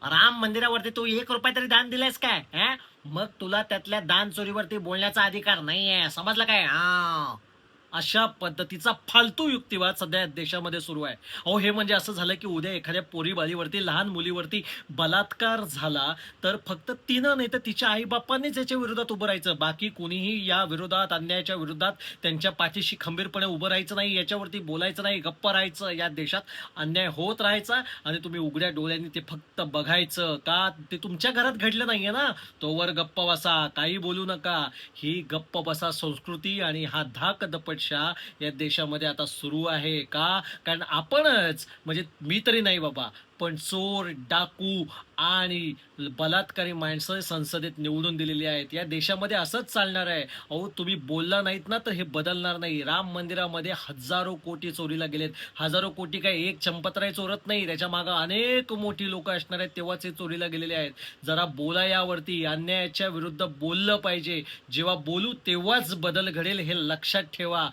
राम मंदिरावरती तू 1 रुपया तरी दान दिलायस काय? मग तुला त्यातल्या दान चोरीवरती बोलण्याचा अधिकार नाहीये, समजलं काय? अशा पद्धतीचा फालतू युक्तिवाद सध्या देशामध्ये सुरू आहे. अहो, हे म्हणजे असं झालं की उद्या एखाद्या पोरीबाळीवरती, लहान मुलीवरती बलात्कार झाला तर फक्त तिनं नाही तर तिच्या आईबापांनीच याच्या विरोधात उभं राहायचं. बाकी कोणीही या विरोधात, अन्यायाच्या विरोधात त्यांच्या पाठीशी खंबीरपणे उभं राहायचं नाही, याच्यावरती बोलायचं नाही, गप्प राहायचं. या देशात अन्याय होत राहायचा आणि तुम्ही उघड्या डोळ्यांनी ते फक्त बघायचं. का? ते तुमच्या घरात घडलं नाहीये ना, तोवर गप्प बसा, काही बोलू नका. ही गप्प बसा संस्कृती आणि हा धाक दपटशा या देशामध्ये आता सुरू आहे. का? कारण आपणच, म्हणजे मी तरी नाही बाबा, पण चोर, डाकू आणि बलात्कारी माणसं संसदेत निवडून दिलेली आहेत. या देशामध्ये असंच चालणार आहे. अहो, तुम्ही बोलला नाहीत ना तर हे बदलणार नाही. राम मंदिरामध्ये हजारो कोटी चोरीला गेलेत. हजारो कोटी काय एक चंपतराय चोरत नाही, त्याच्या मागे अनेक मोठी लोक असणार आहेत, तेव्हाच हे चोरीला गेलेले आहेत. जरा बोला यावरती. अन्यायाच्या विरुद्ध बोललं पाहिजे. जेव्हा बोलू तेव्हाच बदल घडेल, हे लक्षात ठेवा.